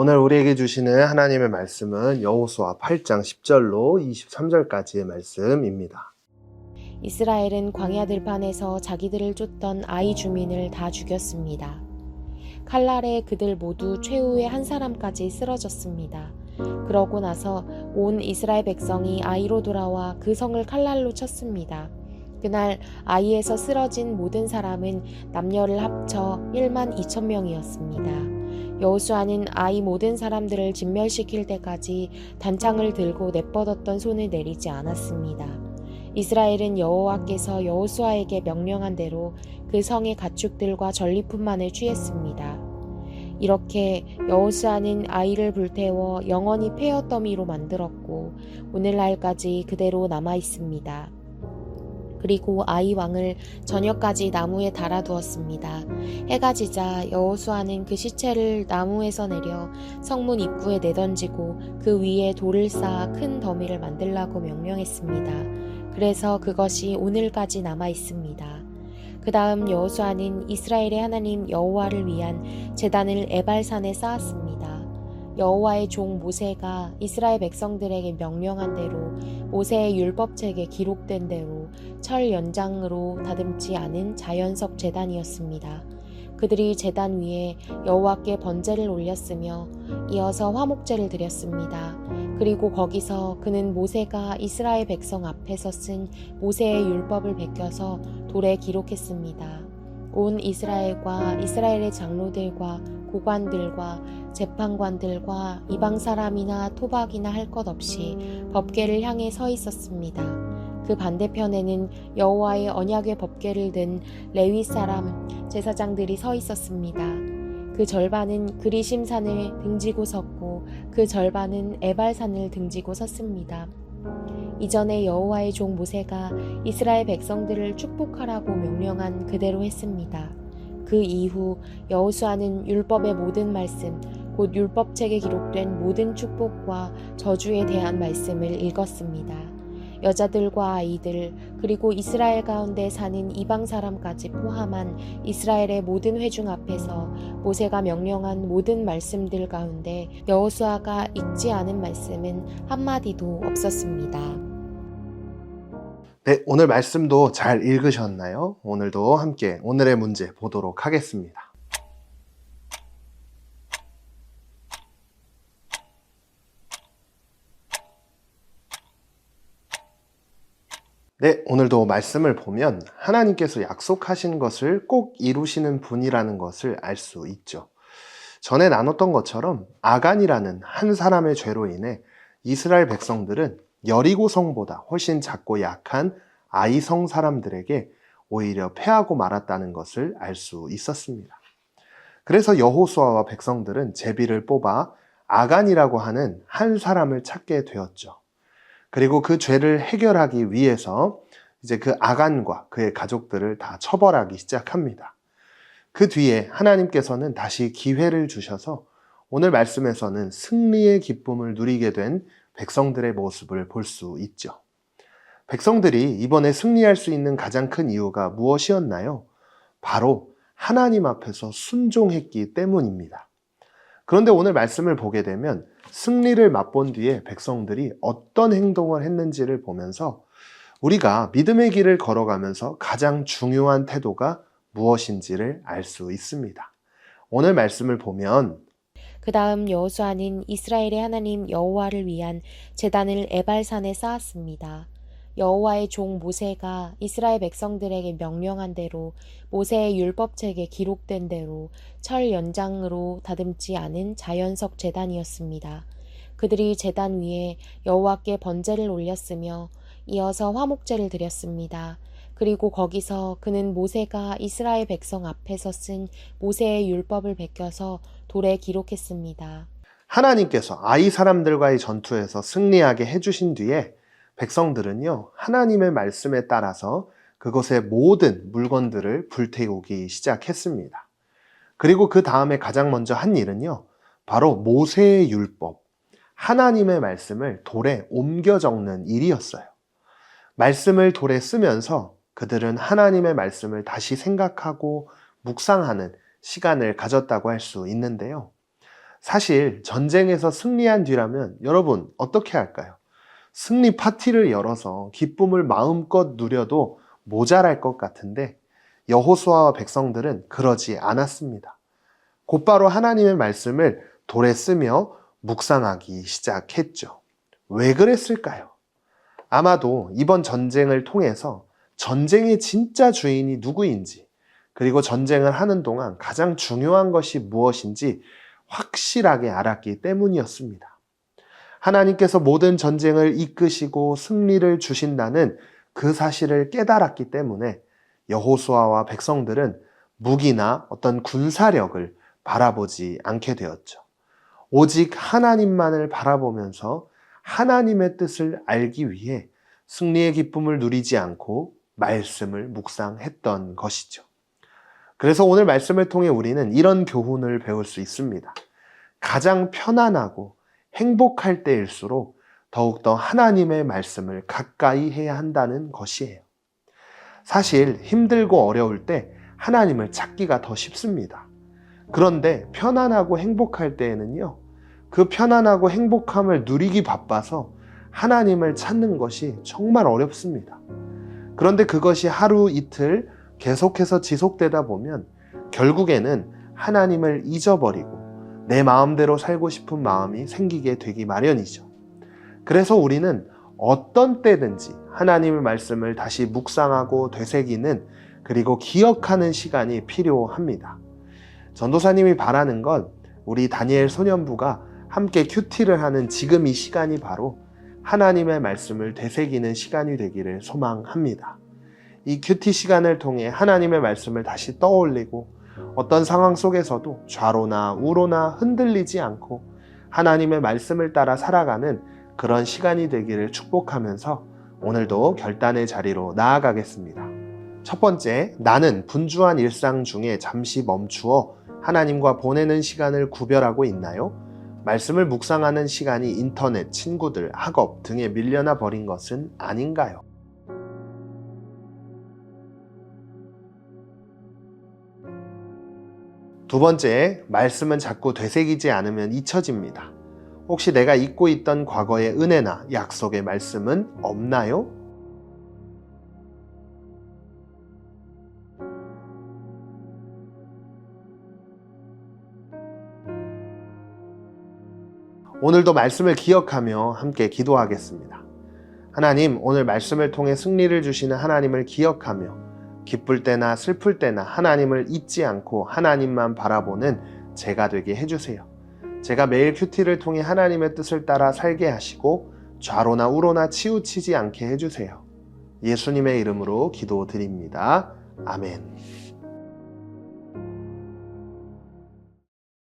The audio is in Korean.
오늘 우리에게 주시는 하나님의 말씀은 여호수아 8장 10절로 23절까지의 말씀입니다. 이스라엘은 광야 들판에서 자기들을 쫓던 아이 주민을 다 죽였습니다. 칼날에 그들 모두 최후의 한 사람까지 쓰러졌습니다. 그러고 나서 온 이스라엘 백성이 아이로 돌아와 그 성을 칼날로 쳤습니다. 그날 아이에서 쓰러진 모든 사람은 남녀를 합쳐 1만 2천 명이었습니다. 여호수아는 아이 모든 사람들을 진멸시킬 때까지 단창을 들고 내뻗었던 손을 내리지 않았습니다. 이스라엘은 여호와께서 여호수아에게 명령한 대로 그 성의 가축들과 전리품만을 취했습니다. 이렇게 여호수아는 아이를 불태워 영원히 폐허더미로 만들었고 오늘날까지 그대로 남아 있습니다. 그리고 아이 왕을 저녁까지 나무에 달아두었습니다. 해가 지자 여호수아는 그 시체를 나무에서 내려 성문 입구에 내던지고 그 위에 돌을 쌓아 큰 더미를 만들라고 명령했습니다. 그래서 그것이 오늘까지 남아 있습니다. 그 다음 여호수아는 이스라엘의 하나님 여호와를 위한 제단을 에발산에 쌓았습니다. 여호와의 종 모세가 이스라엘 백성들에게 명령한 대로 모세의 율법책에 기록된 대로 철 연장으로 다듬지 않은 자연석 제단이었습니다. 그들이 제단 위에 여호와께 번제를 올렸으며 이어서 화목제를 드렸습니다. 그리고 거기서 그는 모세가 이스라엘 백성 앞에서 쓴 모세의 율법을 베껴서 돌에 기록했습니다. 온 이스라엘과 이스라엘의 장로들과 고관들과 재판관들과 이방 사람이나 토박이나 할 것 없이 법궤를 향해 서 있었습니다. 그 반대편에는 여호와의 언약의 법궤를 든 레위 사람 제사장들이 서 있었습니다. 그 절반은 그리심산을 등지고 섰고 그 절반은 에발산을 등지고 섰습니다. 이전에 여호와의 종 모세가 이스라엘 백성들을 축복하라고 명령한 그대로 했습니다. 그 이후 여호수아는 율법의 모든 말씀, 곧 율법책에 기록된 모든 축복과 저주에 대한 말씀을 읽었습니다. 여자들과 아이들, 그리고 이스라엘 가운데 사는 이방 사람까지 포함한 이스라엘의 모든 회중 앞에서 모세가 명령한 모든 말씀들 가운데 여호수아가 읽지 않은 말씀은 한마디도 없었습니다. 네, 오늘 말씀도 잘 읽으셨나요? 오늘도 함께 오늘의 문제 보도록 하겠습니다. 네, 오늘도 말씀을 보면 하나님께서 약속하신 것을 꼭 이루시는 분이라는 것을 알 수 있죠. 전에 나눴던 것처럼 아간이라는 한 사람의 죄로 인해 이스라엘 백성들은 여리고 성보다 훨씬 작고 약한 아이성 사람들에게 오히려 패하고 말았다는 것을 알 수 있었습니다. 그래서 여호수아와 백성들은 제비를 뽑아 아간이라고 하는 한 사람을 찾게 되었죠. 그리고 그 죄를 해결하기 위해서 이제 그 아간과 그의 가족들을 다 처벌하기 시작합니다. 그 뒤에 하나님께서는 다시 기회를 주셔서 오늘 말씀에서는 승리의 기쁨을 누리게 된 백성들의 모습을 볼 수 있죠. 백성들이 이번에 승리할 수 있는 가장 큰 이유가 무엇이었나요? 바로 하나님 앞에서 순종했기 때문입니다. 그런데 오늘 말씀을 보게 되면 승리를 맛본 뒤에 백성들이 어떤 행동을 했는지를 보면서 우리가 믿음의 길을 걸어가면서 가장 중요한 태도가 무엇인지를 알 수 있습니다. 오늘 말씀을 보면 그 다음 여호수아는 이스라엘의 하나님 여호와를 위한 제단을 에발산에 쌓았습니다. 여호와의 종 모세가 이스라엘 백성들에게 명령한 대로 모세의 율법책에 기록된 대로 철 연장으로 다듬지 않은 자연석 제단이었습니다. 그들이 제단 위에 여호와께 번제를 올렸으며 이어서 화목제를 드렸습니다. 그리고 거기서 그는 모세가 이스라엘 백성 앞에서 쓴 모세의 율법을 베껴서 돌에 기록했습니다. 하나님께서 아이 사람들과의 전투에서 승리하게 해주신 뒤에 백성들은요, 하나님의 말씀에 따라서 그것의 모든 물건들을 불태우기 시작했습니다. 그리고 그 다음에 가장 먼저 한 일은요, 바로 모세의 율법, 하나님의 말씀을 돌에 옮겨 적는 일이었어요. 말씀을 돌에 쓰면서 그들은 하나님의 말씀을 다시 생각하고 묵상하는 시간을 가졌다고 할 수 있는데요. 사실 전쟁에서 승리한 뒤라면 여러분 어떻게 할까요? 승리 파티를 열어서 기쁨을 마음껏 누려도 모자랄 것 같은데 여호수아와 백성들은 그러지 않았습니다. 곧바로 하나님의 말씀을 돌에 쓰며 묵상하기 시작했죠. 왜 그랬을까요? 아마도 이번 전쟁을 통해서 전쟁의 진짜 주인이 누구인지, 그리고 전쟁을 하는 동안 가장 중요한 것이 무엇인지 확실하게 알았기 때문이었습니다. 하나님께서 모든 전쟁을 이끄시고 승리를 주신다는 그 사실을 깨달았기 때문에 여호수아와 백성들은 무기나 어떤 군사력을 바라보지 않게 되었죠. 오직 하나님만을 바라보면서 하나님의 뜻을 알기 위해 승리의 기쁨을 누리지 않고 말씀을 묵상했던 것이죠. 그래서 오늘 말씀을 통해 우리는 이런 교훈을 배울 수 있습니다. 가장 편안하고 행복할 때일수록 더욱더 하나님의 말씀을 가까이 해야 한다는 것이에요. 사실 힘들고 어려울 때 하나님을 찾기가 더 쉽습니다. 그런데 편안하고 행복할 때에는요, 그 편안하고 행복함을 누리기 바빠서 하나님을 찾는 것이 정말 어렵습니다. 그런데 그것이 하루 이틀 계속해서 지속되다 보면 결국에는 하나님을 잊어버리고 내 마음대로 살고 싶은 마음이 생기게 되기 마련이죠. 그래서 우리는 어떤 때든지 하나님의 말씀을 다시 묵상하고 되새기는, 그리고 기억하는 시간이 필요합니다. 전도사님이 바라는 건 우리 다니엘 소년부가 함께 큐티를 하는 지금 이 시간이 바로 하나님의 말씀을 되새기는 시간이 되기를 소망합니다. 이 큐티 시간을 통해 하나님의 말씀을 다시 떠올리고 어떤 상황 속에서도 좌로나 우로나 흔들리지 않고 하나님의 말씀을 따라 살아가는 그런 시간이 되기를 축복하면서 오늘도 결단의 자리로 나아가겠습니다. 첫 번째, 나는 분주한 일상 중에 잠시 멈추어 하나님과 보내는 시간을 구별하고 있나요? 말씀을 묵상하는 시간이 인터넷, 친구들, 학업 등에 밀려나 버린 것은 아닌가요? 두 번째, 말씀은 자꾸 되새기지 않으면 잊혀집니다. 혹시 내가 잊고 있던 과거의 은혜나 약속의 말씀은 없나요? 오늘도 말씀을 기억하며 함께 기도하겠습니다. 하나님, 오늘 말씀을 통해 승리를 주시는 하나님을 기억하며 기쁠 때나 슬플 때나 하나님을 잊지 않고 하나님만 바라보는 제가 되게 해주세요. 제가 매일 큐티를 통해 하나님의 뜻을 따라 살게 하시고 좌로나 우로나 치우치지 않게 해주세요. 예수님의 이름으로 기도드립니다. 아멘.